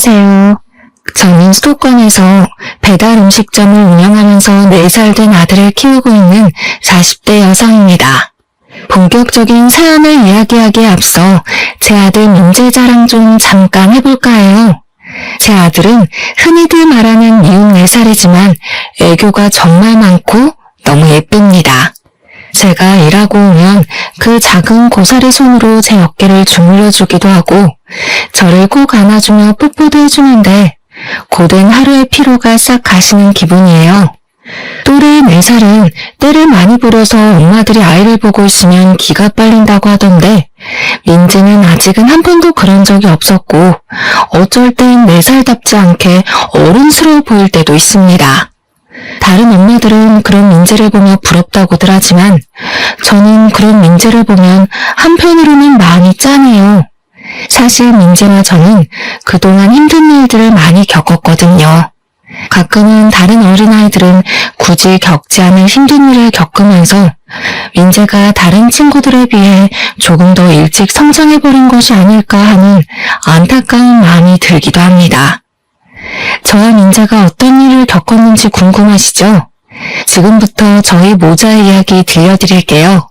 안녕하세요. 저는 수도권에서 배달 음식점을 운영하면서 4살 된 아들을 키우고 있는 40대 여성입니다. 본격적인 사연을 이야기하기에 앞서 제 아들 민재 자랑 좀 잠깐 해볼까 해요. 제 아들은 흔히들 말하는 미운 4살이지만 애교가 정말 많고 너무 예쁩니다. 제가 일하고 오면 그 작은 고사리 손으로 제 어깨를 주물러주기도 하고 저를 꼭 안아주며 뽀뽀도 해주는데 고된 하루의 피로가 싹 가시는 기분이에요. 또래 4살은 때를 많이 부려서 엄마들이 아이를 보고 있으면 기가 빨린다고 하던데 민지는 아직은 한 번도 그런 적이 없었고 어쩔 땐 4살답지 않게 어른스러워 보일 때도 있습니다. 다른 엄마들은 그런 민재를 보며 부럽다고들 하지만 저는 그런 민재를 보면 한편으로는 마음이 짠해요. 사실 민재와 저는 그동안 힘든 일들을 많이 겪었거든요. 가끔은 다른 어린아이들은 굳이 겪지 않을 힘든 일을 겪으면서 민재가 다른 친구들에 비해 조금 더 일찍 성장해버린 것이 아닐까 하는 안타까운 마음이 들기도 합니다. 저와 민재가 어떤 일을 겪었는지 궁금하시죠? 지금부터 저희 모자의 이야기 들려드릴게요.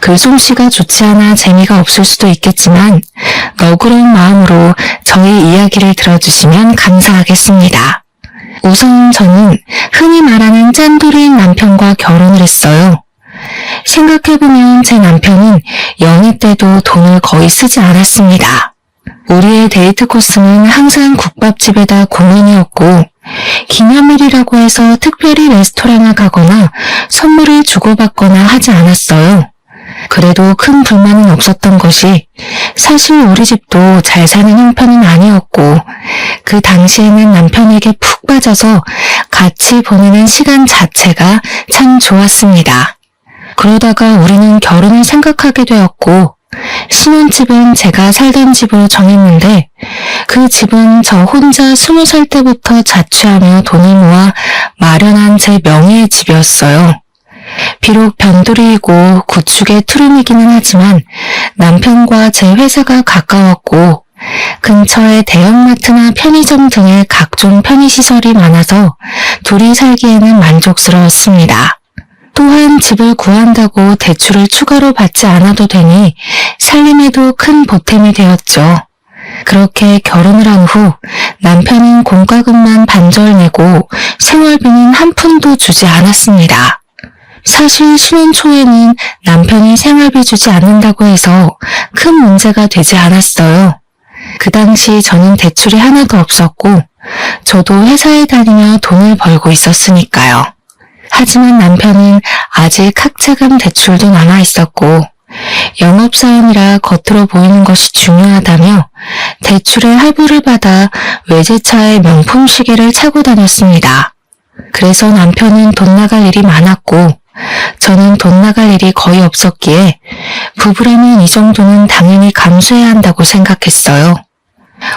글솜씨가 좋지 않아 재미가 없을 수도 있겠지만 너그러운 마음으로 저희 이야기를 들어주시면 감사하겠습니다. 우선 저는 흔히 말하는 짠돌이인 남편과 결혼을 했어요. 생각해보면 제 남편은 연애 때도 돈을 거의 쓰지 않았습니다. 우리의 데이트 코스는 항상 국밥집에다 공연이었고 기념일이라고 해서 특별히 레스토랑을 가거나 선물을 주고받거나 하지 않았어요. 그래도 큰 불만은 없었던 것이 사실 우리 집도 잘 사는 형편은 아니었고 그 당시에는 남편에게 푹 빠져서 같이 보내는 시간 자체가 참 좋았습니다. 그러다가 우리는 결혼을 생각하게 되었고 신혼집은 제가 살던 집으로 정했는데 그 집은 저 혼자 20살 때부터 자취하며 돈을 모아 마련한 제 명의의 집이었어요. 비록 변두리이고 구축의 투룸이기는 하지만 남편과 제 회사가 가까웠고 근처에 대형마트나 편의점 등의 각종 편의시설이 많아서 둘이 살기에는 만족스러웠습니다. 또한 집을 구한다고 대출을 추가로 받지 않아도 되니 살림에도 큰 보탬이 되었죠. 그렇게 결혼을 한 후 남편은 공과금만 반절 내고 생활비는 한 푼도 주지 않았습니다. 사실 신혼 초에는 남편이 생활비 주지 않는다고 해서 큰 문제가 되지 않았어요. 그 당시 저는 대출이 하나도 없었고 저도 회사에 다니며 돈을 벌고 있었으니까요. 하지만 남편은 아직 학자금 대출도 남아있었고 영업사원이라 겉으로 보이는 것이 중요하다며 대출의 할부를 받아 외제차의 명품 시계를 차고 다녔습니다. 그래서 남편은 돈 나갈 일이 많았고 저는 돈 나갈 일이 거의 없었기에 부부라면 이 정도는 당연히 감수해야 한다고 생각했어요.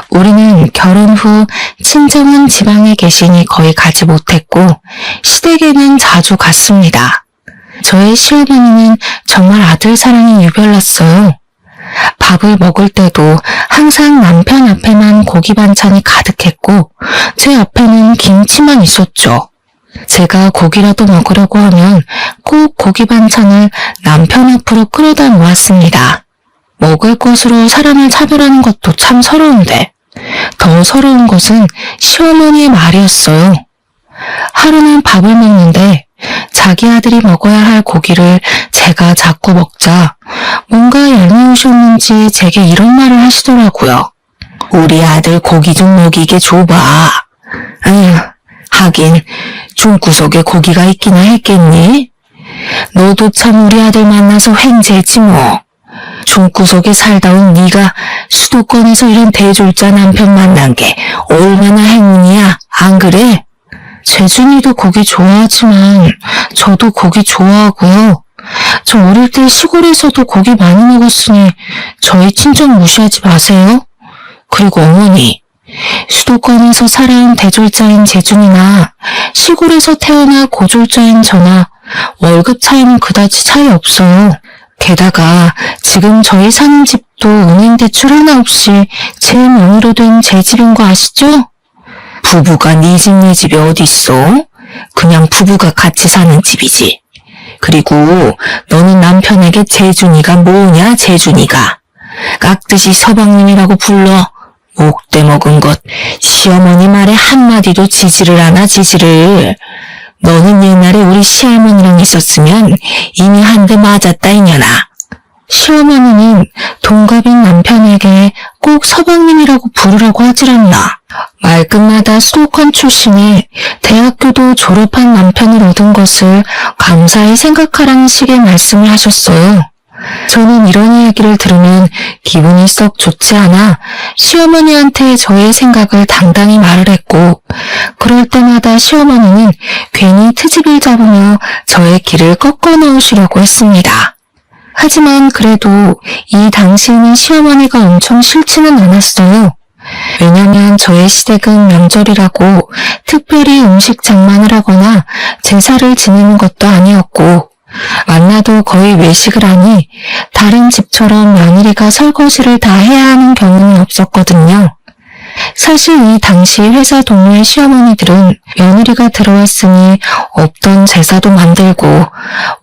우리는 결혼 후 친정은 지방에 계시니 거의 가지 못했고 시댁에는 자주 갔습니다. 저의 시어머니는 정말 아들 사랑이 유별났어요. 밥을 먹을 때도 항상 남편 앞에만 고기 반찬이 가득했고 제 앞에는 김치만 있었죠. 제가 고기라도 먹으려고 하면 꼭 고기 반찬을 남편 앞으로 끌어다 놓았습니다. 먹을 것으로 사람을 차별하는 것도 참 서러운데 더 서러운 것은 시어머니의 말이었어요. 하루는 밥을 먹는데 자기 아들이 먹어야 할 고기를 제가 자꾸 먹자 뭔가 얄미우셨는지 제게 이런 말을 하시더라고요. 우리 아들 고기 좀 먹이게 줘봐. 아휴, 하긴 중구석에 고기가 있기나 했겠니? 너도 참 우리 아들 만나서 횡재지 뭐. 중구석에 살다 온 네가 수도권에서 이런 대졸자 남편 만난 게 얼마나 행운이야, 안 그래? 재준이도 고기 좋아하지만 저도 고기 좋아하고요. 저 어릴 때 시골에서도 고기 많이 먹었으니 저희 친정 무시하지 마세요. 그리고 어머니, 수도권에서 살아온 대졸자인 재준이나 시골에서 태어나 고졸자인 저나 월급 차이는 그다지 차이 없어요. 게다가 지금 저희 사는 집도 집도 은행 대출 하나 없이 제 명의로 된 제 집인 거 아시죠? 부부가 네 집 내 집이 어딨어? 그냥 부부가 같이 사는 집이지. 그리고 너는 남편에게 재준이가 뭐냐, 재준이가. 깍듯이 서방님이라고 불러. 목대 먹은 것. 시어머니 말에 한마디도 지지를 않아, 지지를. 너는 옛날에 우리 시할머니랑 있었으면 이미 한 대 맞았다, 이년아. 시어머니는 동갑인 남편에게 꼭 서방님이라고 부르라고 하질 않나. 말끝마다 수도권 출신에 대학교도 졸업한 남편을 얻은 것을 감사히 생각하라는 식의 말씀을 하셨어요. 저는 이런 이야기를 들으면 기분이 썩 좋지 않아 시어머니한테 저의 생각을 당당히 말을 했고, 그럴 때마다 시어머니는 괜히 트집을 잡으며 저의 길을 꺾어 놓으시려고 했습니다. 하지만 그래도 이 당시에는 시어머니가 엄청 싫지는 않았어요. 왜냐면 저의 시댁은 명절이라고 특별히 음식 장만을 하거나 제사를 지내는 것도 아니었고, 만나도 거의 외식을 하니 다른 집처럼 며느리가 설거지를 다 해야 하는 경우는 없었거든요. 사실 이 당시 회사 동료의 시어머니들은 며느리가 들어왔으니 없던 제사도 만들고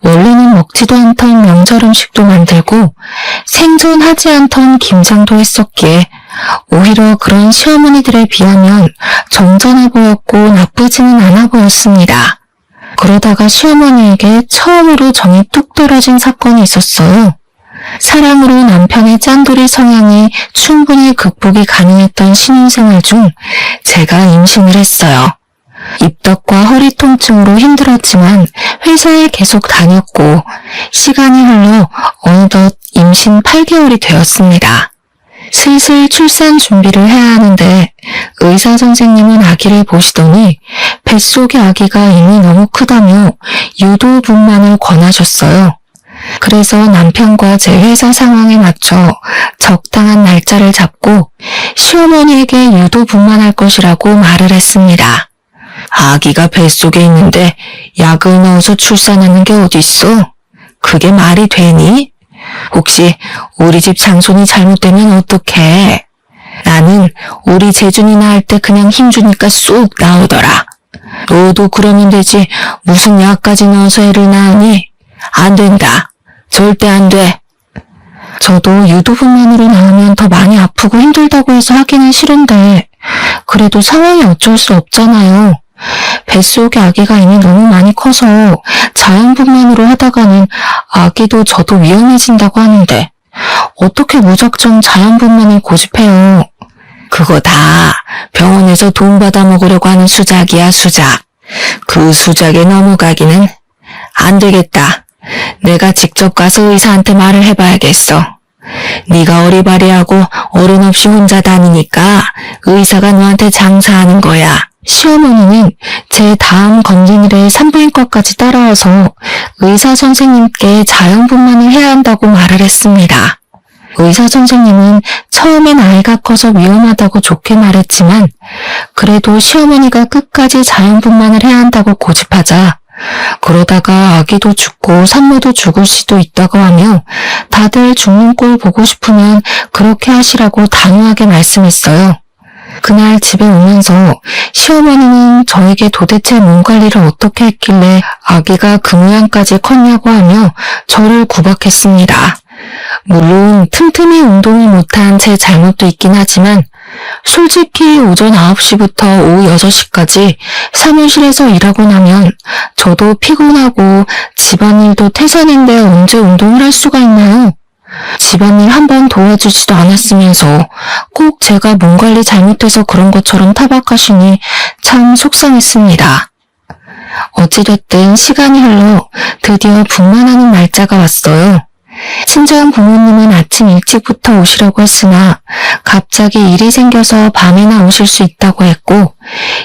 원래는 먹지도 않던 명절 음식도 만들고 생존하지 않던 김장도 했었기에 오히려 그런 시어머니들에 비하면 정전해 보였고 나쁘지는 않아 보였습니다. 그러다가 시어머니에게 처음으로 정이 뚝 떨어진 사건이 있었어요. 사랑으로 남편의 짠돌이 성향이 충분히 극복이 가능했던 신혼생활 중 제가 임신을 했어요. 입덧과 허리 통증으로 힘들었지만 회사에 계속 다녔고 시간이 흘러 어느덧 임신 8개월이 되었습니다. 슬슬 출산 준비를 해야 하는데 의사 선생님은 아기를 보시더니 뱃속의 아기가 이미 너무 크다며 유도분만을 권하셨어요. 그래서 남편과 제 회사 상황에 맞춰 적당한 날짜를 잡고 시어머니에게 유도분만할 것이라고 말을 했습니다. 아기가 뱃속에 있는데 약을 넣어서 출산하는 게 어딨어? 그게 말이 되니? 혹시 우리 집 장손이 잘못되면 어떡해? 나는 우리 재준이 낳을 때 그냥 힘주니까 쏙 나오더라. 너도 그러면 되지 무슨 약까지 넣어서 애를 낳으니? 안 된다. 절대 안 돼. 저도 유도분만으로 낳으면 더 많이 아프고 힘들다고 해서 하기는 싫은데 그래도 상황이 어쩔 수 없잖아요. 뱃속에 아기가 이미 너무 많이 커서 자연분만으로 하다가는 아기도 저도 위험해진다고 하는데 어떻게 무작정 자연분만을 고집해요. 그거 다 병원에서 돈 받아 먹으려고 하는 수작이야, 수작. 그 수작에 넘어가기는 안 되겠다. 내가 직접 가서 의사한테 말을 해봐야겠어. 네가 어리바리하고 어른 없이 혼자 다니니까 의사가 너한테 장사하는 거야. 시어머니는 제 다음 검진일에 산부인과까지 따라와서 의사 선생님께 자연분만을 해야 한다고 말을 했습니다. 의사 선생님은 처음엔 아이가 커서 위험하다고 좋게 말했지만 그래도 시어머니가 끝까지 자연분만을 해야 한다고 고집하자 그러다가 아기도 죽고 산모도 죽을 수도 있다고 하며 다들 죽는 꼴 보고 싶으면 그렇게 하시라고 단호하게 말씀했어요. 그날 집에 오면서 시어머니는 저에게 도대체 몸 관리를 어떻게 했길래 아기가 그 모양까지 컸냐고 하며 저를 구박했습니다. 물론 틈틈이 운동을 못한 제 잘못도 있긴 하지만 솔직히 오전 9시부터 오후 6시까지 사무실에서 일하고 나면 저도 피곤하고 집안일도 태산인데 언제 운동을 할 수가 있나요? 집안일 한 번 도와주지도 않았으면서 꼭 제가 몸 관리 잘못해서 그런 것처럼 타박하시니 참 속상했습니다. 어찌됐든 시간이 흘러 드디어 분만하는 날짜가 왔어요. 친정 부모님은 아침 일찍부터 오시려고 했으나 갑자기 일이 생겨서 밤에나 오실 수 있다고 했고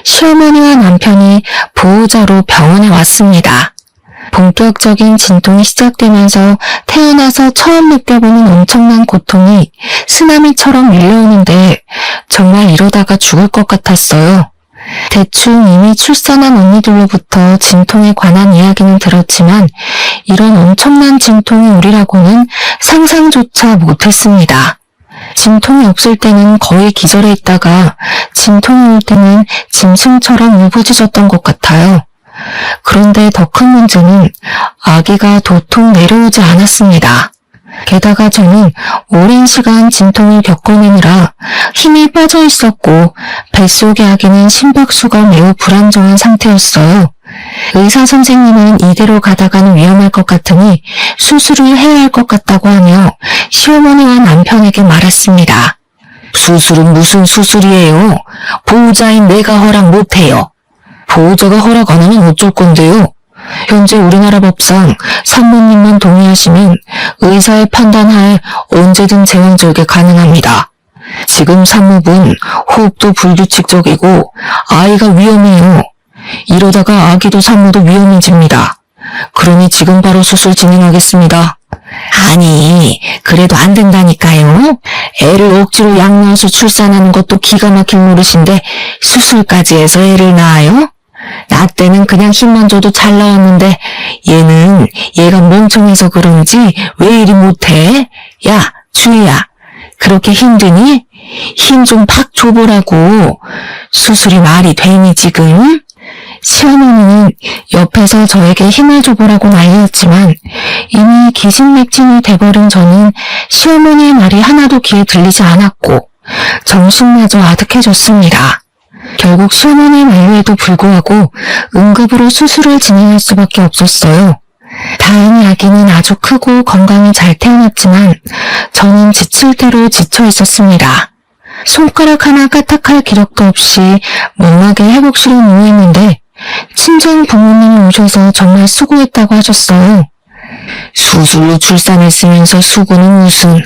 시어머니와 남편이 보호자로 병원에 왔습니다. 본격적인 진통이 시작되면서 태어나서 처음 느껴보는 엄청난 고통이 쓰나미처럼 밀려오는데 정말 이러다가 죽을 것 같았어요. 대충 이미 출산한 언니들로부터 진통에 관한 이야기는 들었지만 이런 엄청난 진통이 오리라고는 상상조차 못했습니다. 진통이 없을 때는 거의 기절해 있다가 진통이 올 때는 짐승처럼 울부짖었던 것 같아요. 그런데 더 큰 문제는 아기가 도통 내려오지 않았습니다. 게다가 저는 오랜 시간 진통을 겪어내느라 힘이 빠져 있었고 뱃속의 아기는 심박수가 매우 불안정한 상태였어요. 의사 선생님은 이대로 가다가는 위험할 것 같으니 수술을 해야 할 것 같다고 하며 시어머니와 남편에게 말했습니다. 수술은 무슨 수술이에요? 보호자인 내가 허락 못해요. 보호자가 허락 안 하면 어쩔 건데요? 현재 우리나라 법상 산모님만 동의하시면 의사의 판단하에 언제든 제왕절개 가능합니다. 지금 산모분 호흡도 불규칙적이고 아이가 위험해요. 이러다가 아기도 산모도 위험해집니다. 그러니 지금 바로 수술 진행하겠습니다. 아니, 그래도 안 된다니까요. 애를 억지로 양녀해서 출산하는 것도 기가 막힐 노릇인데 수술까지 해서 애를 낳아요? 나 때는 그냥 힘만 줘도 잘 나왔는데 얘가 멍청해서 그런지 왜 이리 못해? 야, 주희야, 그렇게 힘드니? 힘 좀 팍 줘보라고. 수술이 말이 되니 지금? 시어머니는 옆에서 저에게 힘을 줘보라고 난리였지만 이미 기진맥진이 돼버린 저는 시어머니의 말이 하나도 귀에 들리지 않았고 정신마저 아득해졌습니다. 결국 시어머니의 만류에도 불구하고 응급으로 수술을 진행할 수밖에 없었어요. 다행히 아기는 아주 크고 건강히 잘 태어났지만 저는 지칠 대로 지쳐 있었습니다. 손가락 하나 까딱할 기력도 없이 멍하게 회복실에 누워있는데 친정 부모님이 오셔서 정말 수고했다고 하셨어요. 수술로 출산했으면서 수고는 무슨.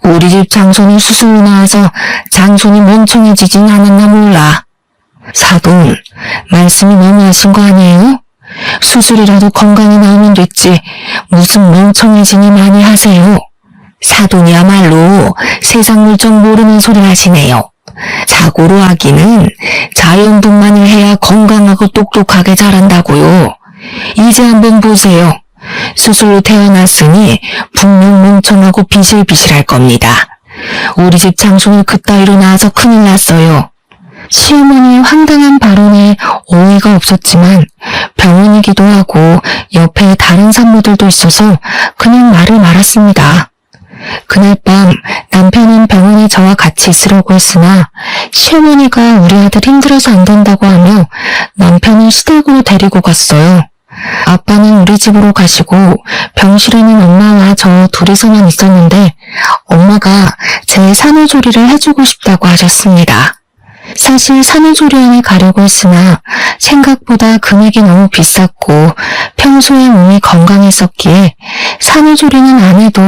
우리 집 장손이 수술로 나와서 장손이 멍청해지진 않았나 몰라. 사돈, 말씀이 너무하신 거 아니에요? 수술이라도 건강히 나오면 됐지 무슨 멍청해지니 많이 하세요. 사돈이야말로 세상 물정 모르는 소리 하시네요. 자고로 아기는 자연분만을 해야 건강하고 똑똑하게 자란다고요. 이제 한번 보세요. 수술로 태어났으니 분명 멍청하고 비실비실할 겁니다. 우리 집 장손이 그따위로 나와서 큰일 났어요. 시어머니의 황당한 발언에 어이가 없었지만 병원이기도 하고 옆에 다른 산모들도 있어서 그냥 말을 말았습니다. 그날 밤 남편은 병원에 저와 같이 있으려고 했으나 시어머니가 우리 아들 힘들어서 안 된다고 하며 남편을 시댁으로 데리고 갔어요. 아빠는 우리 집으로 가시고 병실에는 엄마와 저 둘이서만 있었는데 엄마가 제 산후조리를 해주고 싶다고 하셨습니다. 사실 산후조리원에 가려고 했으나 생각보다 금액이 너무 비쌌고 평소에 몸이 건강했었기에 산후조리는 안 해도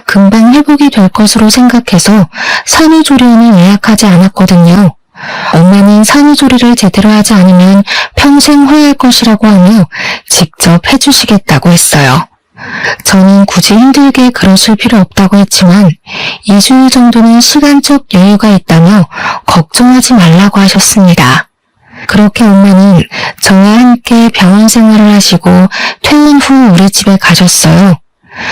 금방 회복이 될 것으로 생각해서 산후조리원을 예약하지 않았거든요. 엄마는 산후조리를 제대로 하지 않으면 평생 후회할 것이라고 하며 직접 해주시겠다고 했어요. 저는 굳이 힘들게 그러실 필요 없다고 했지만 2주일 정도는 시간적 여유가 있다며 걱정하지 말라고 하셨습니다. 그렇게 엄마는 저와 함께 병원 생활을 하시고 퇴원 후 우리 집에 가셨어요.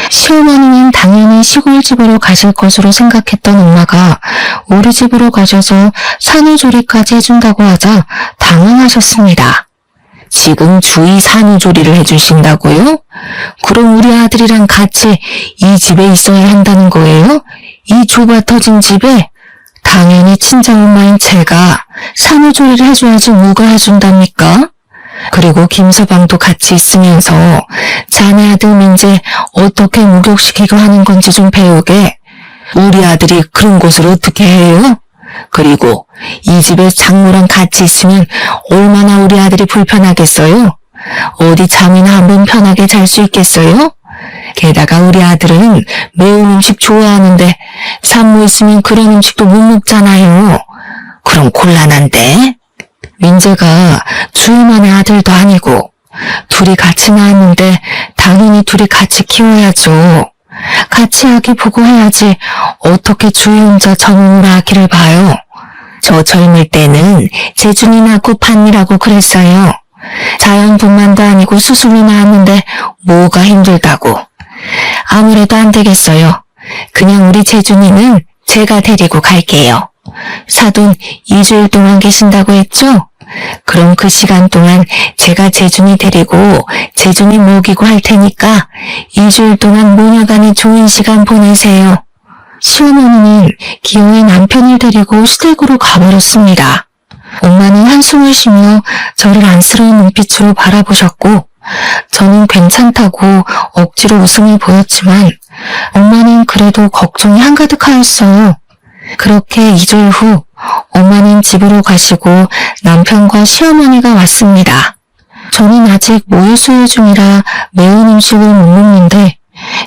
시어머니는 당연히 시골집으로 가실 것으로 생각했던 엄마가 우리 집으로 가셔서 산후조리까지 해준다고 하자 당황하셨습니다. 지금 주의 산후조리를 해주신다고요? 그럼 우리 아들이랑 같이 이 집에 있어야 한다는 거예요? 이 좁아 터진 집에? 당연히 친정엄마인 제가 산후조리를 해줘야지 누가 해준답니까? 그리고 김서방도 같이 있으면서 자네 아들 민재 어떻게 목욕시키고 하는 건지 좀 배우게. 우리 아들이 그런 것을 어떻게 해요? 그리고 이 집에 장모랑 같이 있으면 얼마나 우리 아들이 불편하겠어요? 어디 잠이나 한번 편하게 잘 수 있겠어요? 게다가 우리 아들은 매운 음식 좋아하는데 산모 있으면 그런 음식도 못 먹잖아요. 그럼 곤란한데? 민재가 주임원의 아들도 아니고 둘이 같이 낳았는데 당연히 둘이 같이 키워야죠. 같이 아기 보고 해야지 어떻게 주희 혼자 저놈으로 아기를 봐요. 저 젊을 때는 재준이 낳고 판이라고 그랬어요. 자연분만도 아니고 수술로 나왔는데 뭐가 힘들다고. 아무래도 안 되겠어요. 그냥 우리 재준이는 제가 데리고 갈게요. 사돈 2주일 동안 계신다고 했죠? 그럼 그 시간 동안 제가 재준이 데리고 재준이 먹이고 할 테니까 2주일 동안 모녀간에 좋은 시간 보내세요. 시어머니는 기어이 남편을 데리고 시댁으로 가버렸습니다. 엄마는 한숨을 쉬며 저를 안쓰러운 눈빛으로 바라보셨고 저는 괜찮다고 억지로 웃음을 보였지만 엄마는 그래도 걱정이 한가득하였어요. 그렇게 2주일 후 엄마는 집으로 가시고 남편과 시어머니가 왔습니다. 저는 아직 모유수유 중이라 매운 음식을 못 먹는데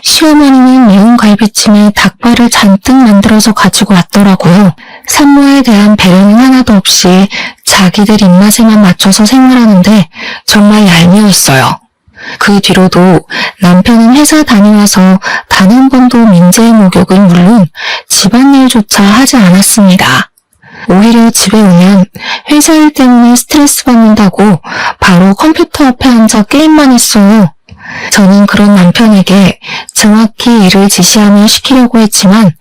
시어머니는 매운 갈비찜에 닭발을 잔뜩 만들어서 가지고 왔더라고요. 산모에 대한 배려는 하나도 없이 자기들 입맛에만 맞춰서 생활하는데 정말 얄미웠어요. 그 뒤로도 남편은 회사 다녀와서 단 한 번도 민재의 목욕은 물론 집안일조차 하지 않았습니다. 오히려 집에 오면 회사 일 때문에 스트레스 받는다고 바로 컴퓨터 앞에 앉아 게임만 했어요. 저는 그런 남편에게 정확히 일을 지시하며 시키려고 했지만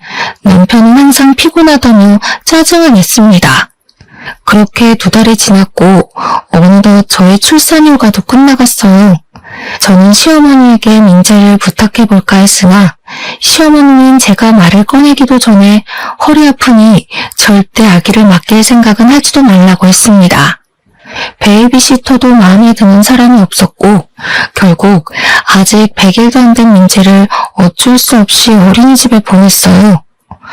남편은 항상 피곤하다며 짜증을 냈습니다. 그렇게 2달이 지났고 어느덧 저의 출산휴가도 끝나갔어요. 저는 시어머니에게 민재를 부탁해볼까 했으나 시어머니는 제가 말을 꺼내기도 전에 허리 아프니 절대 아기를 맡길 생각은 하지도 말라고 했습니다. 베이비시터도 마음에 드는 사람이 없었고 결국 아직 100일도 안 된 민재를 어쩔 수 없이 어린이집에 보냈어요.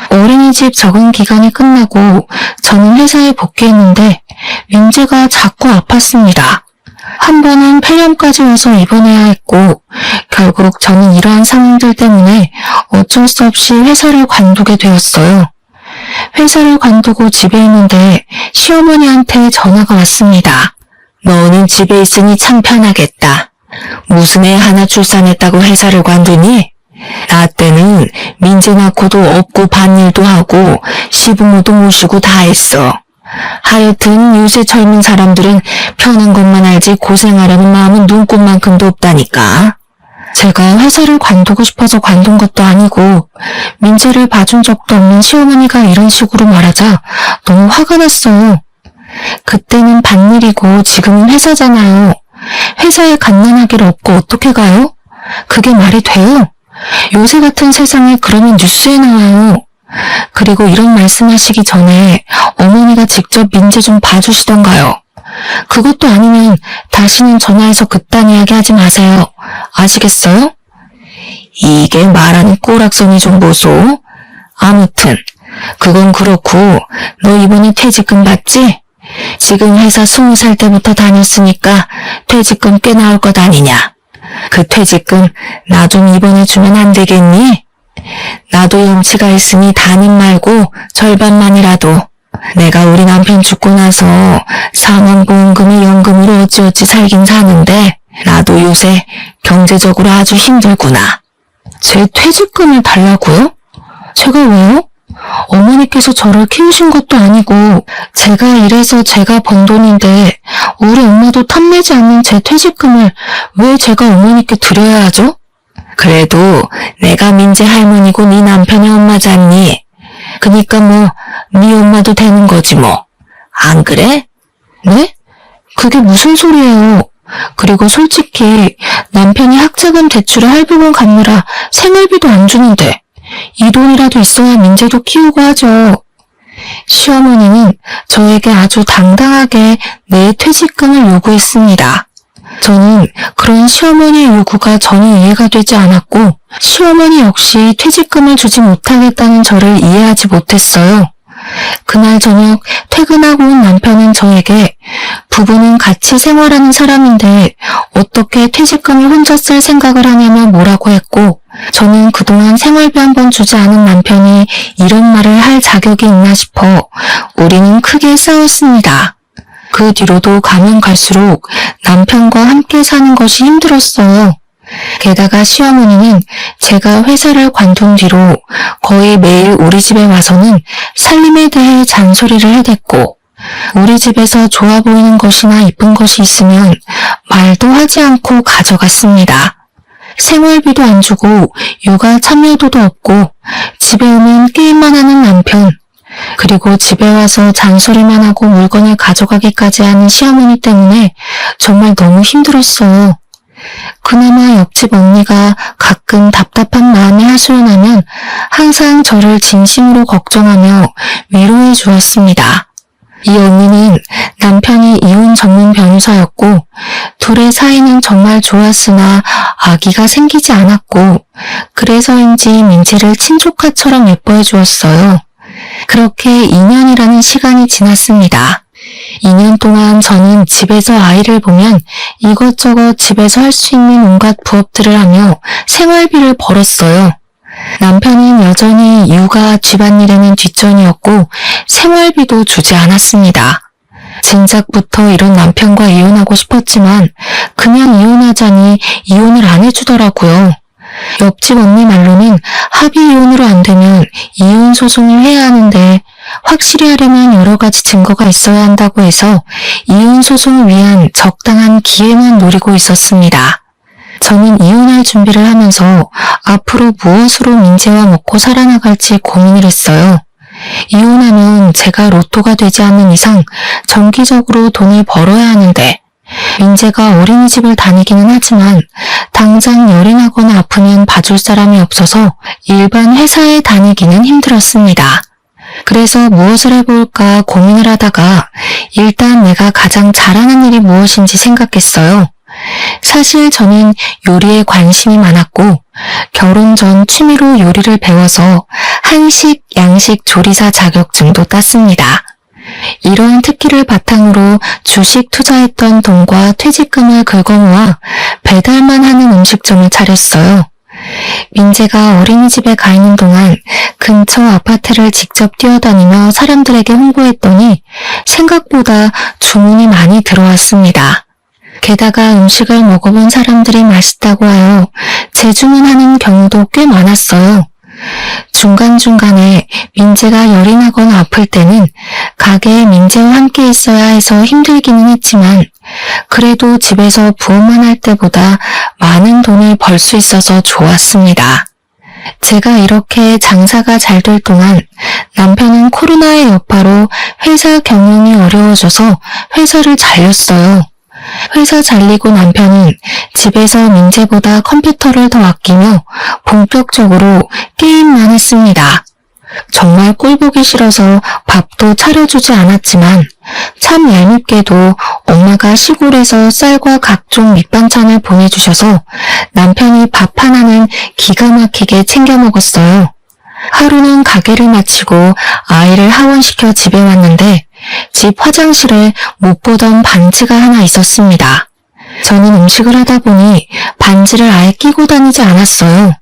어린이집 적응 기간이 끝나고 저는 회사에 복귀했는데 민재가 자꾸 아팠습니다. 한 번은 폐렴까지 와서 입원해야 했고 결국 저는 이러한 상황들 때문에 어쩔 수 없이 회사를 관두게 되었어요. 회사를 관두고 집에 있는데 시어머니한테 전화가 왔습니다. 너는 집에 있으니 참 편하겠다. 무슨 애 하나 출산했다고 회사를 관두니? 나 때는 민재 낳고도 업고 밭일도 하고 시부모도 모시고 다 했어. 하여튼 요새 젊은 사람들은 편한 것만 알지 고생하려는 마음은 눈꽃만큼도 없다니까. 제가 회사를 관두고 싶어서 관둔 것도 아니고 민재를 봐준 적도 없는 시어머니가 이런 식으로 말하자 너무 화가 났어요. 그때는 밭일이고 지금은 회사잖아요. 회사에 갓난아기를 업고 어떻게 가요? 그게 말이 돼요? 요새 같은 세상에 그러면 뉴스에 나와요. 그리고 이런 말씀하시기 전에 어머니가 직접 민재 좀 봐주시던가요. 그것도 아니면 다시는 전화해서 그딴 이야기 하지 마세요. 아시겠어요? 이게 말하는 꼬락서니 좀 보소. 아무튼 그건 그렇고 너 이번에 퇴직금 받지? 지금 회사 20살 때부터 다녔으니까 퇴직금 꽤 나올 것 아니냐. 그 퇴직금 나 좀 이번에 주면 안 되겠니? 나도 염치가 있으니 다는 말고 절반만이라도. 내가 우리 남편 죽고 나서 사망보험금을 연금으로 어찌어찌 살긴 사는데 나도 요새 경제적으로 아주 힘들구나. 제 퇴직금을 달라고요? 제가 왜요? 어머니께서 저를 키우신 것도 아니고 제가 일해서 제가 번 돈인데 우리 엄마도 탐내지 않는 제 퇴직금을 왜 제가 어머니께 드려야 하죠? 그래도 내가 민재 할머니고 네 남편의 엄마잖니. 그니까 뭐 네 엄마도 되는 거지 뭐. 안 그래? 네? 그게 무슨 소리예요. 그리고 솔직히 남편이 학자금 대출에 할부금 갚느라 생활비도 안 주는데 이 돈이라도 있어야 민재도 키우고 하죠. 시어머니는 저에게 아주 당당하게 내 퇴직금을 요구했습니다. 저는 그런 시어머니의 요구가 전혀 이해가 되지 않았고 시어머니 역시 퇴직금을 주지 못하겠다는 저를 이해하지 못했어요. 그날 저녁 퇴근하고 온 남편은 저에게 부부는 같이 생활하는 사람인데 어떻게 퇴직금을 혼자 쓸 생각을 하냐며 뭐라고 했고 저는 그동안 생활비 한 번 주지 않은 남편이 이런 말을 할 자격이 있나 싶어 우리는 크게 싸웠습니다. 그 뒤로도 가면 갈수록 남편과 함께 사는 것이 힘들었어요. 게다가 시어머니는 제가 회사를 관둔 뒤로 거의 매일 우리 집에 와서는 살림에 대해 잔소리를 해댔고 우리 집에서 좋아 보이는 것이나 이쁜 것이 있으면 말도 하지 않고 가져갔습니다. 생활비도 안 주고 육아 참여도도 없고 집에 오면 게임만 하는 남편, 그리고 집에 와서 잔소리만 하고 물건을 가져가기까지 하는 시어머니 때문에 정말 너무 힘들었어요. 그나마 옆집 언니가 가끔 답답한 마음이 하소연하면 항상 저를 진심으로 걱정하며 위로해 주었습니다. 이 언니는 남편이 이혼 전문 변호사였고 둘의 사이는 정말 좋았으나 아기가 생기지 않았고 그래서인지 민지를 친조카처럼 예뻐해 주었어요. 그렇게 2년이라는 시간이 지났습니다. 2년 동안 저는 집에서 아이를 보면 이것저것 집에서 할 수 있는 온갖 부업들을 하며 생활비를 벌었어요. 남편은 여전히 육아 집안일에는 뒷전이었고 생활비도 주지 않았습니다. 진작부터 이런 남편과 이혼하고 싶었지만 그냥 이혼하자니 이혼을 안 해주더라고요. 옆집 언니 말로는 합의 이혼으로 안 되면 이혼 소송을 해야 하는데 확실히 하려면 여러 가지 증거가 있어야 한다고 해서 이혼 소송을 위한 적당한 기회만 노리고 있었습니다. 저는 이혼할 준비를 하면서 앞으로 무엇으로 민재와 먹고 살아나갈지 고민을 했어요. 이혼하면 제가 로또가 되지 않는 이상 정기적으로 돈을 벌어야 하는데 민재가 어린이집을 다니기는 하지만 당장 열이 나거나 아프면 봐줄 사람이 없어서 일반 회사에 다니기는 힘들었습니다. 그래서 무엇을 해볼까 고민을 하다가 일단 내가 가장 잘하는 일이 무엇인지 생각했어요. 사실 저는 요리에 관심이 많았고 결혼 전 취미로 요리를 배워서 한식, 양식 조리사 자격증도 땄습니다. 이러한 특기를 바탕으로 주식 투자했던 돈과 퇴직금을 긁어모아 배달만 하는 음식점을 차렸어요. 민재가 어린이집에 가 있는 동안 근처 아파트를 직접 뛰어다니며 사람들에게 홍보했더니 생각보다 주문이 많이 들어왔습니다. 게다가 음식을 먹어본 사람들이 맛있다고 하여 재주문하는 경우도 꽤 많았어요. 중간중간에 민재가 열이 나거나 아플 때는 가게에 민재와 함께 있어야 해서 힘들기는 했지만 그래도 집에서 부업만 할 때보다 많은 돈을 벌 수 있어서 좋았습니다. 제가 이렇게 장사가 잘 될 동안 남편은 코로나의 여파로 회사 경영이 어려워져서 회사를 잘렸어요. 회사 잘리고 남편은 집에서 민재보다 컴퓨터를 더 아끼며 본격적으로 게임만 했습니다. 정말 꼴보기 싫어서 밥도 차려주지 않았지만 참 얄밉게도 엄마가 시골에서 쌀과 각종 밑반찬을 보내주셔서 남편이 밥 하나는 기가 막히게 챙겨 먹었어요. 하루는 가게를 마치고 아이를 하원시켜 집에 왔는데 집 화장실에 못 보던 반지가 하나 있었습니다. 저는 음식을 하다 보니 반지를 아예 끼고 다니지 않았어요.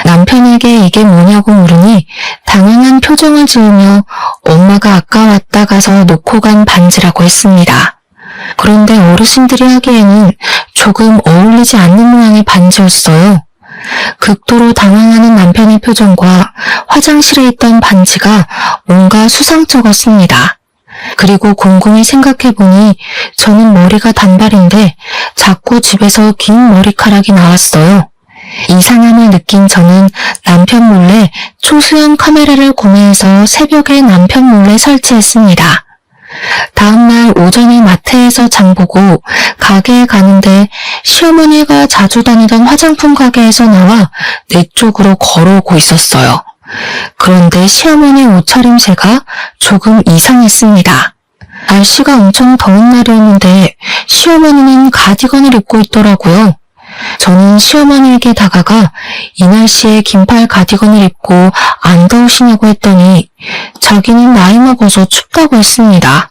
남편에게 이게 뭐냐고 물으니 당연한 표정을 지으며 엄마가 아까 왔다 가서 놓고 간 반지라고 했습니다. 그런데 어르신들이 하기에는 조금 어울리지 않는 모양의 반지였어요. 극도로 당황하는 남편의 표정과 화장실에 있던 반지가 뭔가 수상쩍었습니다. 그리고 곰곰이 생각해보니 저는 머리가 단발인데 자꾸 집에서 긴 머리카락이 나왔어요. 이상함을 느낀 저는 남편 몰래 초수형 카메라를 구매해서 새벽에 남편 몰래 설치했습니다. 다음날 오전에 마트에서 장보고 가게에 가는데 시어머니가 자주 다니던 화장품 가게에서 나와 내 쪽으로 걸어오고 있었어요. 그런데 시어머니 옷차림새가 조금 이상했습니다. 날씨가 엄청 더운 날이었는데 시어머니는 가디건을 입고 있더라고요. 저는 시어머니에게 다가가 이 날씨에 긴팔 가디건을 입고 안 더우시냐고 했더니 자기는 나이 먹어서 춥다고 했습니다.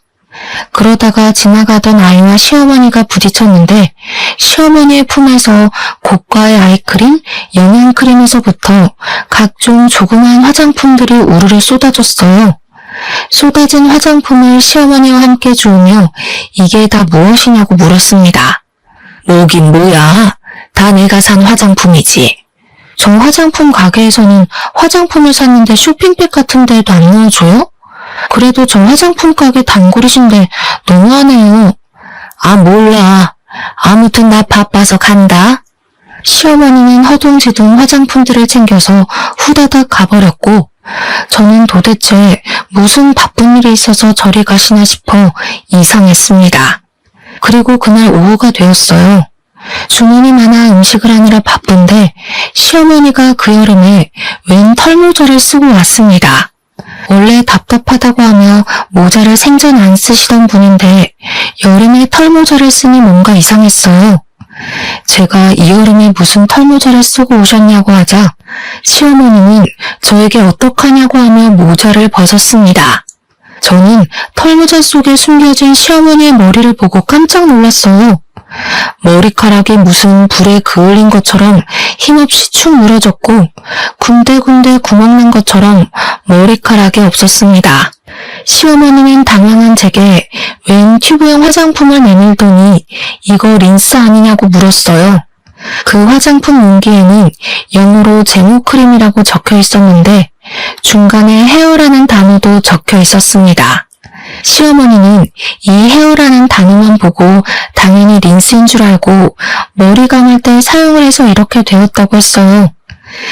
그러다가 지나가던 아이와 시어머니가 부딪혔는데 시어머니의 품에서 고가의 아이크림, 영양크림에서부터 각종 조그만 화장품들이 우르르 쏟아졌어요. 쏟아진 화장품을 시어머니와 함께 주우며 이게 다 무엇이냐고 물었습니다. 뭐긴 뭐야? 다 내가 산 화장품이지. 저 화장품 가게에서는 화장품을 샀는데 쇼핑백 같은 데도 안 넣어줘요? 그래도 저 화장품 가게 단골이신데 너무하네요. 아 몰라. 아무튼 나 바빠서 간다. 시어머니는 허둥지둥 화장품들을 챙겨서 후다닥 가버렸고 저는 도대체 무슨 바쁜 일이 있어서 저리 가시나 싶어 이상했습니다. 그리고 그날 오후가 되었어요. 주문이 많아 음식을 하느라 바쁜데 시어머니가 그 여름에 웬 털모자를 쓰고 왔습니다. 원래 답답하다고 하며 모자를 생전 안 쓰시던 분인데 여름에 털모자를 쓰니 뭔가 이상했어요. 제가 이 여름에 무슨 털모자를 쓰고 오셨냐고 하자 시어머니는 저에게 어떡하냐고 하며 모자를 벗었습니다. 저는 털모자 속에 숨겨진 시어머니의 머리를 보고 깜짝 놀랐어요. 머리카락이 무슨 불에 그을린 것처럼 힘없이 축 늘어졌고 군데군데 구멍난 것처럼 머리카락이 없었습니다. 시어머니는 당황한 제게 웬 튜브형 화장품을 내밀더니 이거 린스 아니냐고 물었어요. 그 화장품 용기에는 영어로 제모크림이라고 적혀 있었는데 중간에 헤어라는 단어도 적혀 있었습니다. 시어머니는 이 헤어라는 단어만 보고 당연히 린스인 줄 알고 머리 감을 때 사용을 해서 이렇게 되었다고 했어요.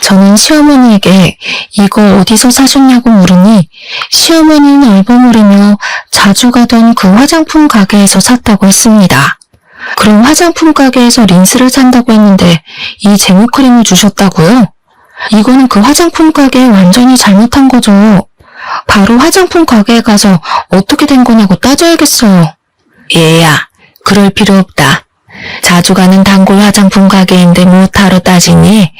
저는 시어머니에게 이거 어디서 사셨냐고 물으니 시어머니는 얼버무리며 자주 가던 그 화장품 가게에서 샀다고 했습니다. 그럼 화장품 가게에서 린스를 산다고 했는데 이 제모크림을 주셨다고요? 이거는 그 화장품 가게에 완전히 잘못한 거죠. 바로 화장품 가게에 가서 어떻게 된 거냐고 따져야겠어요. 얘야, 그럴 필요 없다. 자주 가는 단골 화장품 가게인데 뭐하러 따지니?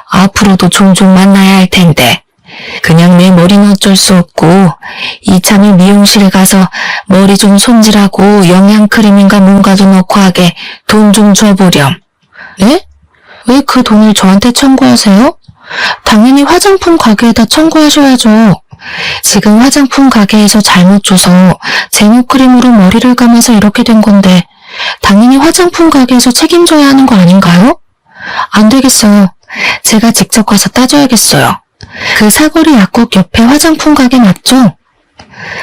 앞으로도 종종 만나야 할 텐데. 그냥 내 머리는 어쩔 수 없고 이참에 미용실 가서 머리 좀 손질하고 영양크림인가 뭔가 좀 넣고 하게 돈 좀 줘보렴. 네? 왜 그 돈을 저한테 청구하세요? 당연히 화장품 가게에다 청구하셔야죠. 지금 화장품 가게에서 잘못 줘서 제모크림으로 머리를 감아서 이렇게 된 건데 당연히 화장품 가게에서 책임져야 하는 거 아닌가요? 안 되겠어요. 제가 직접 가서 따져야겠어요. 그 사거리 약국 옆에 화장품 가게 맞죠?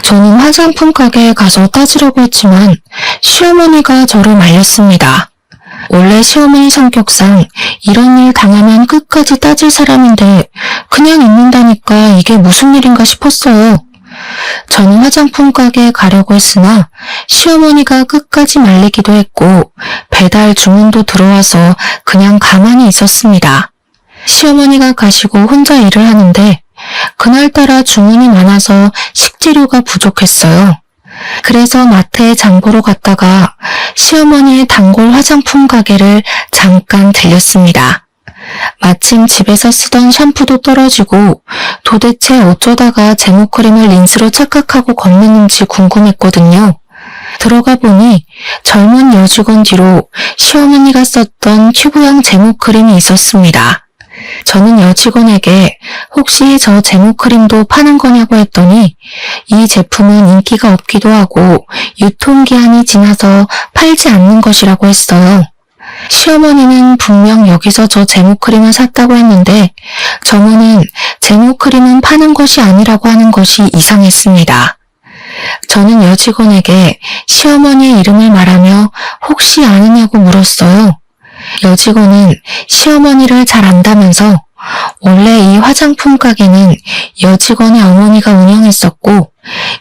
저는 화장품 가게에 가서 따지려고 했지만 시어머니가 저를 말렸습니다. 원래 시어머니 성격상 이런 일 당하면 끝까지 따질 사람인데 그냥 있는다니까 이게 무슨 일인가 싶었어요. 저는 화장품 가게에 가려고 했으나 시어머니가 끝까지 말리기도 했고 배달 주문도 들어와서 그냥 가만히 있었습니다. 시어머니가 가시고 혼자 일을 하는데 그날따라 주문이 많아서 식재료가 부족했어요. 그래서 마트에 장 보러 갔다가 시어머니의 단골 화장품 가게를 잠깐 들렸습니다. 마침 집에서 쓰던 샴푸도 떨어지고 도대체 어쩌다가 제모크림을 린스로 착각하고 건넸는지 궁금했거든요. 들어가 보니 젊은 여직원 뒤로 시어머니가 썼던 튜브형 제모크림이 있었습니다. 저는 여직원에게 혹시 저 제모크림도 파는 거냐고 했더니 이 제품은 인기가 없기도 하고 유통기한이 지나서 팔지 않는 것이라고 했어요. 시어머니는 분명 여기서 저 제모크림을 샀다고 했는데 저는 제모크림은 파는 것이 아니라고 하는 것이 이상했습니다. 저는 여직원에게 시어머니의 이름을 말하며 혹시 아느냐고 물었어요. 여직원은 시어머니를 잘 안다면서 원래 이 화장품 가게는 여직원의 어머니가 운영했었고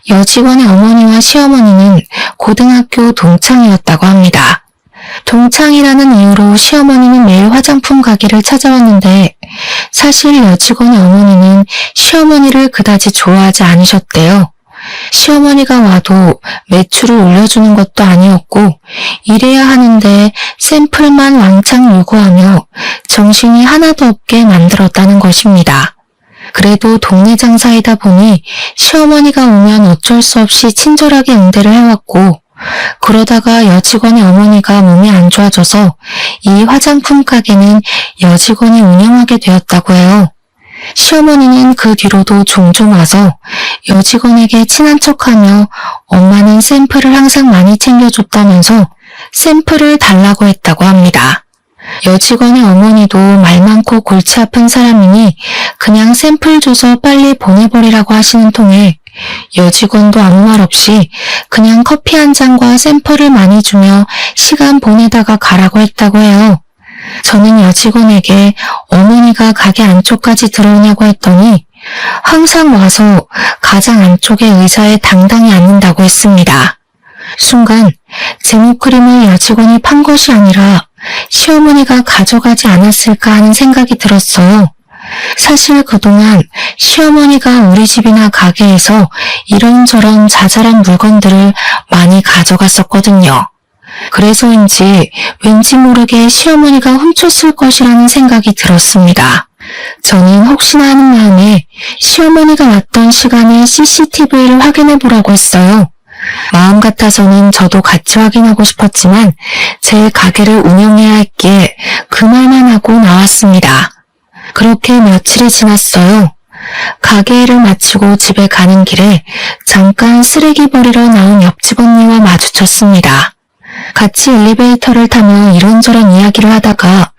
여직원의 어머니와 시어머니는 고등학교 동창이었다고 합니다. 동창이라는 이유로 시어머니는 매일 화장품 가게를 찾아왔는데 사실 여직원의 어머니는 시어머니를 그다지 좋아하지 않으셨대요. 시어머니가 와도 매출을 올려주는 것도 아니었고 이래야 하는데 샘플만 왕창 요구하며 정신이 하나도 없게 만들었다는 것입니다. 그래도 동네 장사이다 보니 시어머니가 오면 어쩔 수 없이 친절하게 응대를 해왔고 그러다가 여직원의 어머니가 몸이 안 좋아져서 이 화장품 가게는 여직원이 운영하게 되었다고 해요. 시어머니는 그 뒤로도 종종 와서 여직원에게 친한 척하며 엄마는 샘플을 항상 많이 챙겨줬다면서 샘플을 달라고 했다고 합니다. 여직원의 어머니도 말 많고 골치 아픈 사람이니 그냥 샘플 줘서 빨리 보내버리라고 하시는 통에 여직원도 아무 말 없이 그냥 커피 한 잔과 샘플을 많이 주며 시간 보내다가 가라고 했다고 해요. 저는 여직원에게 어머니가 가게 안쪽까지 들어오냐고 했더니 항상 와서 가장 안쪽의 의자에 당당히 앉는다고 했습니다. 순간 제모크림을 여직원이 판 것이 아니라 시어머니가 가져가지 않았을까 하는 생각이 들었어요. 사실 그동안 시어머니가 우리 집이나 가게에서 이런저런 자잘한 물건들을 많이 가져갔었거든요. 그래서인지 왠지 모르게 시어머니가 훔쳤을 것이라는 생각이 들었습니다. 저는 혹시나 하는 마음에 시어머니가 왔던 시간에 CCTV를 확인해 보라고 했어요. 마음 같아서는 저도 같이 확인하고 싶었지만 제 가게를 운영해야 했기에 그 말만 하고 나왔습니다. 그렇게 며칠이 지났어요. 가게 일을 마치고 집에 가는 길에 잠깐 쓰레기 버리러 나온 옆집 언니와 마주쳤습니다. 같이 엘리베이터를 타며 이런저런 이야기를 하다가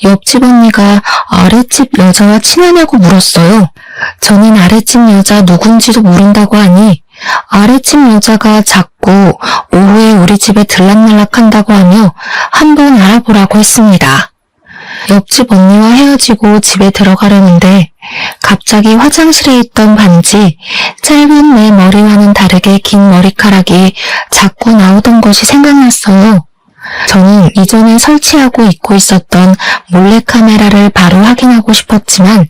옆집 언니가 아랫집 여자와 친하냐고 물었어요. 저는 아랫집 여자 누군지도 모른다고 하니 아랫집 여자가 자꾸 오후에 우리 집에 들락날락한다고 하며 한번 알아보라고 했습니다. 옆집 언니와 헤어지고 집에 들어가려는데 갑자기 화장실에 있던 반지, 짧은 내 머리와는 다르게 긴 머리카락이 자꾸 나오던 것이 생각났어요. 저는 이전에 설치하고 입고 있었던 몰래카메라를 바로 확인하고 싶었지만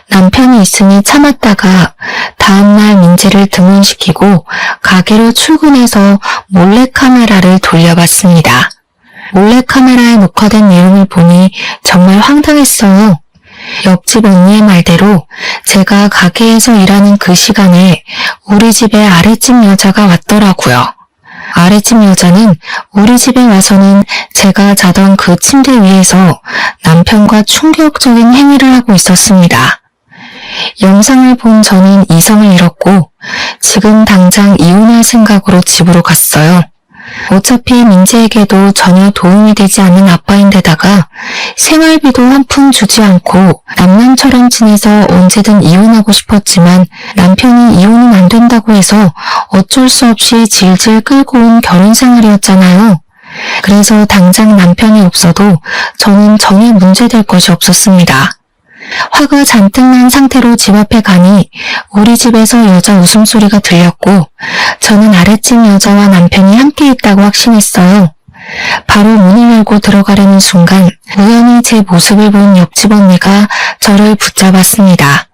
남편이 있으니 참았다가 다음날 민지를 등원시키고 가게로 출근해서 몰래카메라를 돌려봤습니다. 몰래카메라에 녹화된 내용을 보니 정말 황당했어요. 옆집 언니의 말대로 제가 가게에서 일하는 그 시간에 우리 집에 아랫집 여자가 왔더라고요. 아랫집 여자는 우리 집에 와서는 제가 자던 그 침대 위에서 남편과 충격적인 행위를 하고 있었습니다. 영상을 본 저는 이성을 잃었고 지금 당장 이혼할 생각으로 집으로 갔어요. 어차피 민지에게도 전혀 도움이 되지 않는 아빠인데다가 생활비도 한 푼 주지 않고 남남처럼 지내서 언제든 이혼하고 싶었지만 남편이 이혼은 안 된다고 해서 어쩔 수 없이 질질 끌고 온 결혼 생활이었잖아요. 그래서 당장 남편이 없어도 저는 전혀 문제될 것이 없었습니다. 화가 잔뜩 난 상태로 집 앞에 가니 우리 집에서 여자 웃음소리가 들렸고 저는 아랫집 여자와 남편이 함께 있다고 확신했어요. 바로 문을 열고 들어가려는 순간 우연히 제 모습을 본 옆집 언니가 저를 붙잡았습니다.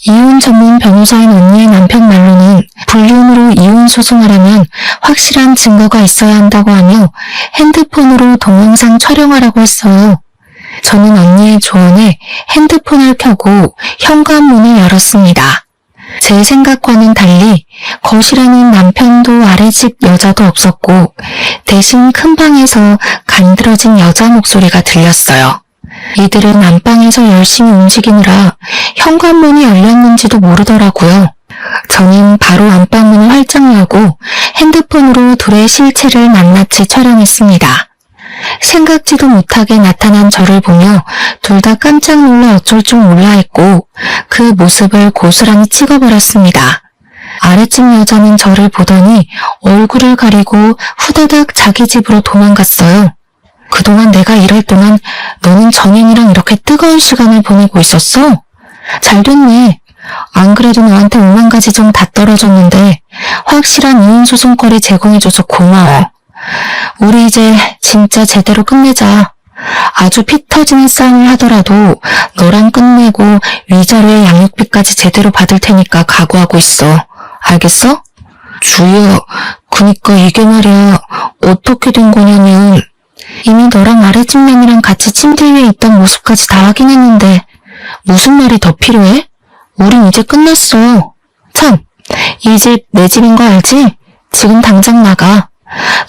이혼 전문 변호사인 언니의 남편 말로는 불륜으로 이혼 소송하려면 확실한 증거가 있어야 한다고 하며 핸드폰으로 동영상 촬영하라고 했어요. 저는 언니의 조언에 핸드폰을 켜고 현관문을 열었습니다. 제 생각과는 달리 거실에는 남편도 아랫집 여자도 없었고 대신 큰 방에서 간드러진 여자 목소리가 들렸어요. 이들은 안방에서 열심히 움직이느라 현관문이 열렸는지도 모르더라고요. 저는 바로 안방문을 활짝 열고 핸드폰으로 둘의 실체를 낱낱이 촬영했습니다. 생각지도 못하게 나타난 저를 보며 둘 다 깜짝 놀라 어쩔 줄 몰라 했고 그 모습을 고스란히 찍어버렸습니다. 아랫집 여자는 저를 보더니 얼굴을 가리고 후다닥 자기 집으로 도망갔어요. 그동안 내가 일할 동안 너는 정인이랑 이렇게 뜨거운 시간을 보내고 있었어? 잘 됐네. 안 그래도 너한테 5만 가지 정 다 떨어졌는데 확실한 이혼소송거리 제공해줘서 고마워. 우리 이제 진짜 제대로 끝내자. 아주 피 터지는 싸움을 하더라도 너랑 끝내고 위자료에 양육비까지 제대로 받을 테니까 각오하고 있어. 알겠어? 주희야, 그니까 이게 말이야. 어떻게 된 거냐면 이미 너랑 아랫집 년이랑 같이 침대 위에 있던 모습까지 다 확인했는데 무슨 말이 더 필요해? 우린 이제 끝났어. 참, 이 집 내 집인 거 알지? 지금 당장 나가.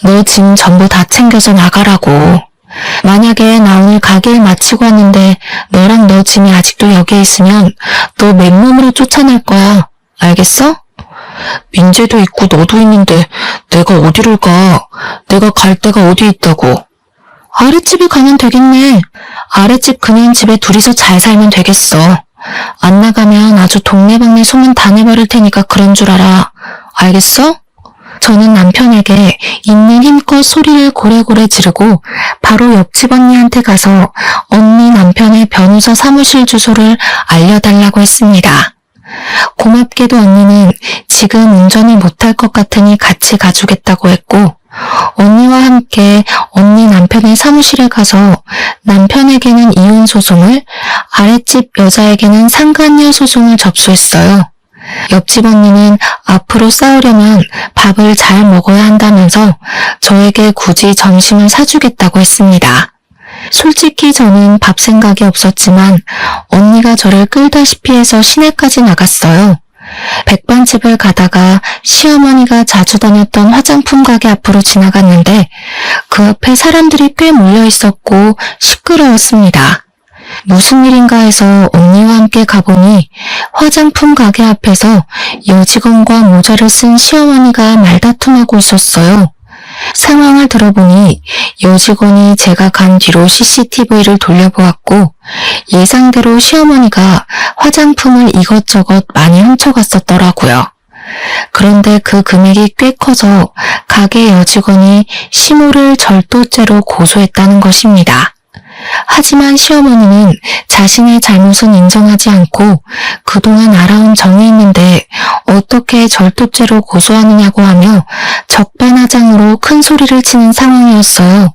너 짐 전부 다 챙겨서 나가라고. 만약에 나 오늘 가게 일 마치고 왔는데 너랑 너 짐이 아직도 여기에 있으면 너 맨몸으로 쫓아낼 거야. 알겠어? 민재도 있고 너도 있는데 내가 어디를 가? 내가 갈 데가 어디 있다고? 아랫집에 가면 되겠네. 아랫집 그냥 집에 둘이서 잘 살면 되겠어. 안 나가면 아주 동네방네 소문 다 내버릴 테니까 그런 줄 알아. 알겠어? 저는 남편에게 있는 힘껏 소리를 고래고래 지르고 바로 옆집 언니한테 가서 언니 남편의 변호사 사무실 주소를 알려달라고 했습니다. 고맙게도 언니는 지금 운전을 못할 것 같으니 같이 가주겠다고 했고, 언니와 함께 언니 남편의 사무실에 가서 남편에게는 이혼 소송을, 아랫집 여자에게는 상간녀 소송을 접수했어요. 옆집 언니는 앞으로 싸우려면 밥을 잘 먹어야 한다면서 저에게 굳이 점심을 사주겠다고 했습니다. 솔직히 저는 밥 생각이 없었지만 언니가 저를 끌다시피 해서 시내까지 나갔어요. 백반집을 가다가 시어머니가 자주 다녔던 화장품 가게 앞으로 지나갔는데 그 앞에 사람들이 꽤 몰려 있었고 시끄러웠습니다. 무슨 일인가 해서 언니와 함께 가보니 화장품 가게 앞에서 여직원과 모자를 쓴 시어머니가 말다툼하고 있었어요. 상황을 들어보니 여직원이 제가 간 뒤로 CCTV를 돌려보았고 예상대로 시어머니가 화장품을 이것저것 많이 훔쳐갔었더라고요. 그런데 그 금액이 꽤 커서 가게 여직원이 시모를 절도죄로 고소했다는 것입니다. 하지만 시어머니는 자신의 잘못은 인정하지 않고 그동안 알아온 정이 있는데 어떻게 절도죄로 고소하느냐고 하며 적반하장으로 큰 소리를 치는 상황이었어요.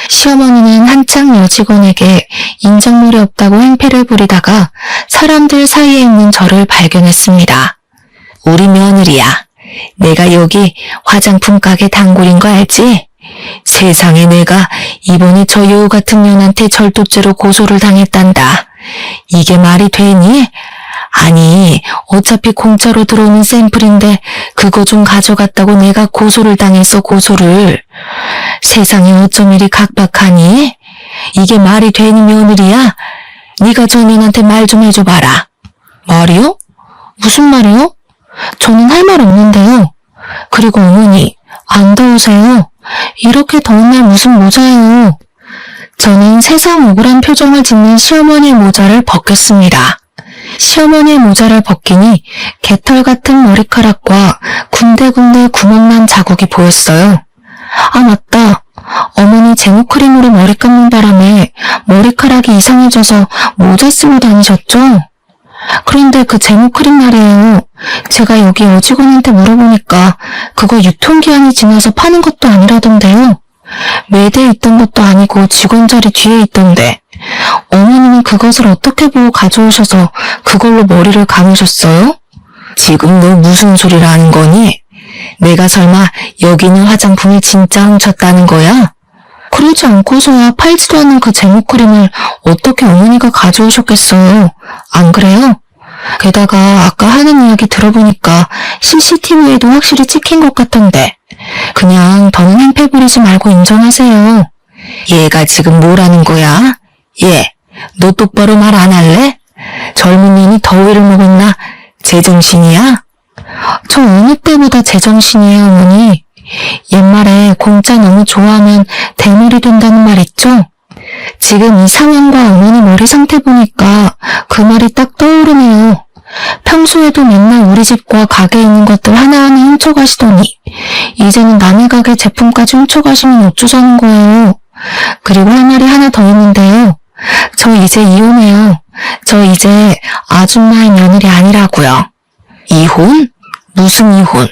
시어머니는 한창 여직원에게 인정물이 없다고 행패를 부리다가 사람들 사이에 있는 저를 발견했습니다. 우리 며느리야. 내가 여기 화장품 가게 단골인 거 알지? 세상에 내가 이번에 저 여우 같은 년한테 절도죄로 고소를 당했단다. 이게 말이 되니? 아니, 어차피 공짜로 들어오는 샘플인데 그거 좀 가져갔다고 내가 고소를 당했어, 고소를. 세상에 어쩜 이리 각박하니? 이게 말이 되니 며느리야? 네가 저 년한테 말 좀 해줘봐라. 말이요? 무슨 말이요? 저는 할 말 없는데요. 그리고 어머니, 안 더우세요? 이렇게 더운 날 무슨 모자예요? 저는 세상 억울한 표정을 짓는 시어머니의 모자를 벗겼습니다. 시어머니의 모자를 벗기니 개털 같은 머리카락과 군데군데 구멍난 자국이 보였어요. 아 맞다. 어머니 제모크림으로 머리 감는 바람에 머리카락이 이상해져서 모자 쓰고 다니셨죠? 그런데 그 제모크림 말이에요. 제가 여기 여직원한테 물어보니까 그거 유통기한이 지나서 파는 것도 아니라던데요. 매대에 있던 것도 아니고 직원 자리 뒤에 있던데 어머니는 그것을 어떻게 보고 가져오셔서 그걸로 머리를 감으셨어요? 지금 너 무슨 소리를 하는 거니? 내가 설마 여기 있는 화장품을 진짜 훔쳤다는 거야? 그러지 않고서야 팔지도 않는 그 제모크림을 어떻게 어머니가 가져오셨겠어요? 안 그래요? 게다가 아까 하는 이야기 들어보니까 CCTV에도 확실히 찍힌 것 같던데 그냥 더는 행패 부리지 말고 인정하세요. 얘가 지금 뭐라는 거야? 얘, 너 똑바로 말 안 할래? 젊은 년이 더위를 먹었나? 제정신이야? 저 어느 때보다 제정신이에요, 어머니. 옛말에 공짜 너무 좋아하면 대물이 된다는 말 있죠? 지금 이 상황과 어머니 머리 상태 보니까 그 말이 딱 떠오르네요. 평소에도 맨날 우리 집과 가게에 있는 것들 하나하나 훔쳐가시더니 이제는 남의 가게 제품까지 훔쳐가시면 어쩌자는 거예요. 그리고 할 말이 하나 더 있는데요. 저 이제 이혼해요. 저 이제 아줌마의 며느리 아니라고요. 이혼? 무슨 이혼?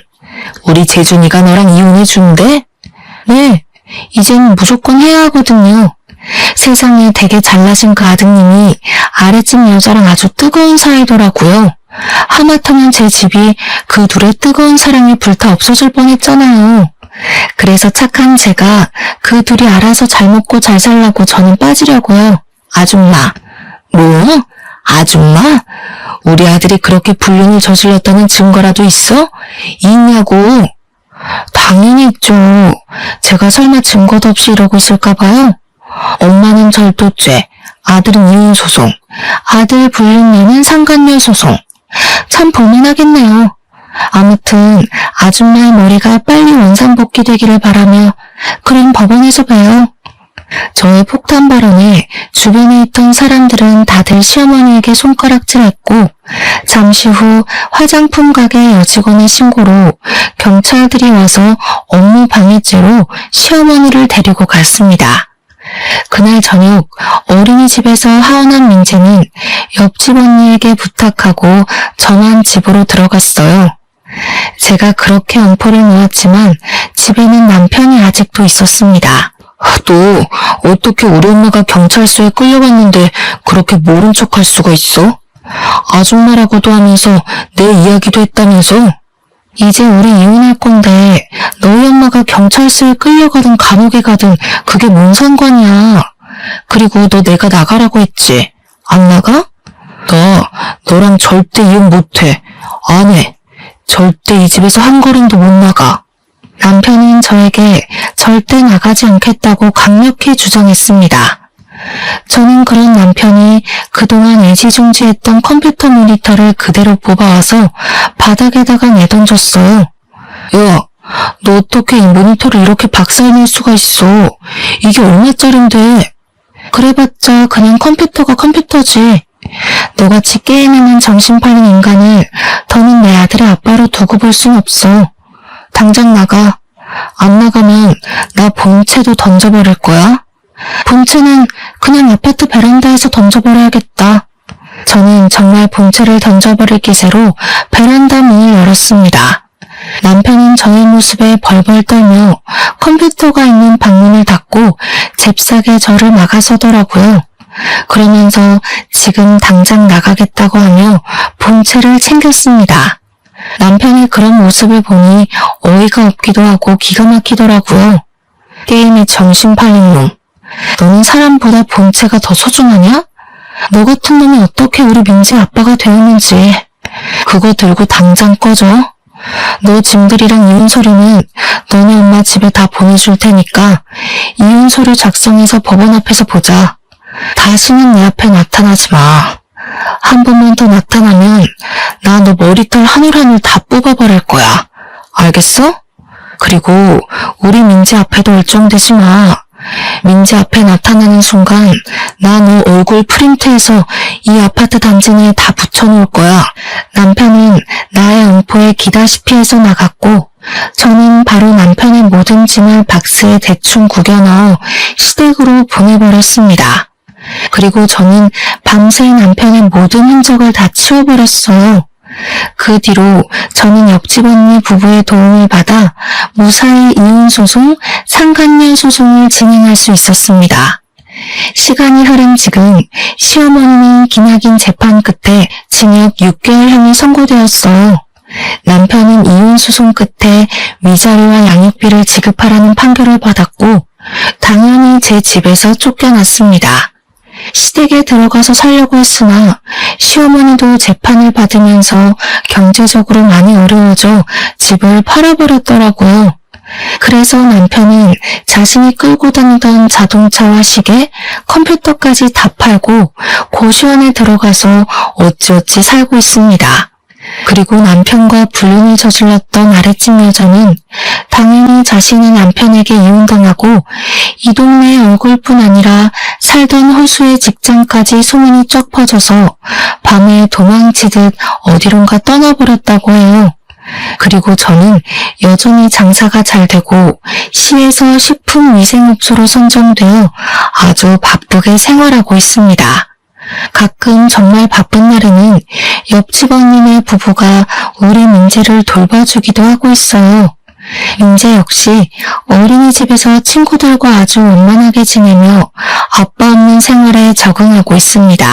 우리 재준이가 너랑 이혼해 준대? 네, 이젠 무조건 해야 하거든요. 세상에 되게 잘나신 그 아드님이 아랫집 여자랑 아주 뜨거운 사이더라고요. 하마터면 제 집이 그 둘의 뜨거운 사랑에 불타 없어질 뻔했잖아요. 그래서 착한 제가 그 둘이 알아서 잘 먹고 잘 살라고 저는 빠지려고요. 아줌마. 뭐? 아줌마? 우리 아들이 그렇게 불륜을 저질렀다는 증거라도 있어? 있냐고. 당연히 있죠. 제가 설마 증거도 없이 이러고 있을까봐요. 엄마는 절도죄, 아들은 이혼 소송, 아들 불륜녀는 상간녀 소송. 참 볼만하겠네요. 아무튼 아줌마의 머리가 빨리 원상복귀 되기를 바라며 그럼 법원에서 봬요. 저의 폭탄 발언에 주변에 있던 사람들은 다들 시어머니에게 손가락질했고 잠시 후 화장품 가게 여직원의 신고로 경찰들이 와서 업무 방해죄로 시어머니를 데리고 갔습니다. 그날 저녁 어린이집에서 하원한 민재는 옆집 언니에게 부탁하고 저만 집으로 들어갔어요. 제가 그렇게 엄포를 놓았지만 집에는 남편이 아직도 있었습니다. 너 어떻게 우리 엄마가 경찰서에 끌려갔는데 그렇게 모른 척할 수가 있어? 아줌마라고도 하면서 내 이야기도 했다면서? 이제 우리 이혼할 건데 너희 엄마가 경찰서에 끌려가든 감옥에 가든 그게 뭔 상관이야. 그리고 너 내가 나가라고 했지? 안 나가? 나 너랑 절대 이혼 못해. 안 해. 절대 이 집에서 한 걸음도 못 나가. 남편은 저에게 절대 나가지 않겠다고 강력히 주장했습니다. 저는 그런 남편이 그동안 애지중지했던 컴퓨터 모니터를 그대로 뽑아와서 바닥에다가 내던졌어요. 야, 너 어떻게 이 모니터를 이렇게 박살낼 수가 있어? 이게 얼마짜린데? 그래봤자 그냥 컴퓨터가 컴퓨터지. 너같이 게임에만 정신 팔린 인간을 더는 내 아들의 아빠로 두고 볼 순 없어. 당장 나가. 안 나가면 나 본체도 던져버릴 거야. 본체는 그냥 아파트 베란다에서 던져버려야겠다. 저는 정말 본체를 던져버릴 기세로 베란다 문을 열었습니다. 남편은 저의 모습에 벌벌 떨며 컴퓨터가 있는 방문을 닫고 잽싸게 저를 막아서더라고요. 그러면서 지금 당장 나가겠다고 하며 본체를 챙겼습니다. 남편의 그런 모습을 보니 어이가 없기도 하고 기가 막히더라고요. 게임에 정신 팔린 놈. 너는 사람보다 본체가 더 소중하냐? 너 같은 놈이 어떻게 우리 민재 아빠가 되었는지. 그거 들고 당장 꺼져. 너 짐들이랑 이혼 서류는 너네 엄마 집에 다 보내줄 테니까 이혼 서류 작성해서 법원 앞에서 보자. 다시는 내 앞에 나타나지 마. 한 번만 더 나타나면 나 너 머리털 한 올 한 올 다 뽑아버릴 거야. 알겠어? 그리고 우리 민재 앞에도 얼쩡대지 마. 민재 앞에 나타나는 순간 나 너 얼굴 프린트해서 이 아파트 단지니에 다 붙여놓을 거야. 남편은 나의 엄포에 기다시피 해서 나갔고 저는 바로 남편의 모든 짐을 박스에 대충 구겨 넣어 시댁으로 보내버렸습니다. 그리고 저는 밤새 남편의 모든 흔적을 다 치워버렸어요. 그 뒤로 저는 옆집 언니 부부의 도움을 받아 무사히 이혼소송, 상간녀 소송을 진행할 수 있었습니다. 시간이 흐른 지금 시어머니는 기나긴 재판 끝에 징역 6개월형이 선고되었어요. 남편은 이혼소송 끝에 위자료와 양육비를 지급하라는 판결을 받았고 당연히 제 집에서 쫓겨났습니다. 시댁에 들어가서 살려고 했으나 시어머니도 재판을 받으면서 경제적으로 많이 어려워져 집을 팔아버렸더라고요. 그래서 남편은 자신이 끌고 다니던 자동차와 시계, 컴퓨터까지 다 팔고 고시원에 들어가서 어찌어찌 살고 있습니다. 그리고 남편과 불륜을 저질렀던 아랫집 여자는 당연히 자신의 남편에게 이혼당하고 이 동네 얼굴뿐 아니라 살던 호수의 직장까지 소문이 쫙 퍼져서 밤에 도망치듯 어디론가 떠나버렸다고 해요. 그리고 저는 여전히 장사가 잘 되고 시에서 식품위생업소로 선정되어 아주 바쁘게 생활하고 있습니다. 가끔 정말 바쁜 날에는 옆집 언니네 부부가 우리 민재를 돌봐주기도 하고 있어요. 민재 역시 어린이집에서 친구들과 아주 원만하게 지내며 아빠 없는 생활에 적응하고 있습니다.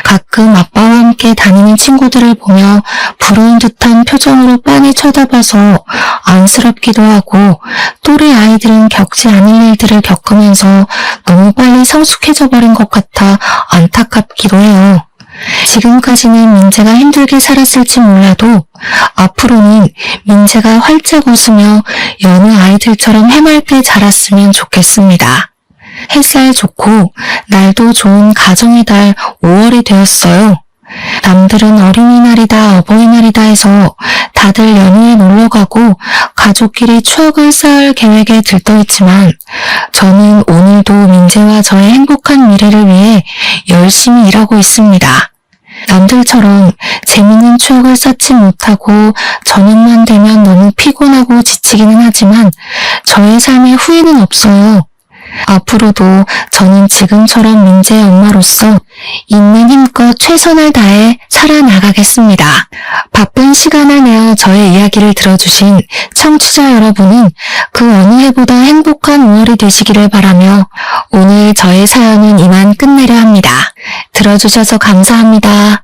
가끔 아빠와 함께 다니는 친구들을 보며 부러운 듯한 표정으로 빤히 쳐다봐서 안쓰럽기도 하고 또래 아이들은 겪지 않을 일들을 겪으면서 너무 빨리 성숙해져 버린 것 같아 안타깝기도 해요. 지금까지는 민재가 힘들게 살았을지 몰라도 앞으로는 민재가 활짝 웃으며 여느 아이들처럼 해맑게 자랐으면 좋겠습니다. 햇살 좋고 날도 좋은 가정의 달 5월이 되었어요. 남들은 어린이날이다, 어버이날이다 해서 다들 연휴에 놀러가고 가족끼리 추억을 쌓을 계획에 들떠있지만 저는 오늘도 민재와 저의 행복한 미래를 위해 열심히 일하고 있습니다. 남들처럼 재밌는 추억을 쌓지 못하고 저녁만 되면 너무 피곤하고 지치기는 하지만 저의 삶에 후회는 없어요. 앞으로도 저는 지금처럼 민재의 엄마로서 있는 힘껏 최선을 다해 살아나가겠습니다. 바쁜 시간을 내어 저의 이야기를 들어주신 청취자 여러분은 그 어느 해보다 행복한 5월이 되시기를 바라며 오늘 저의 사연은 이만 끝내려 합니다. 들어주셔서 감사합니다.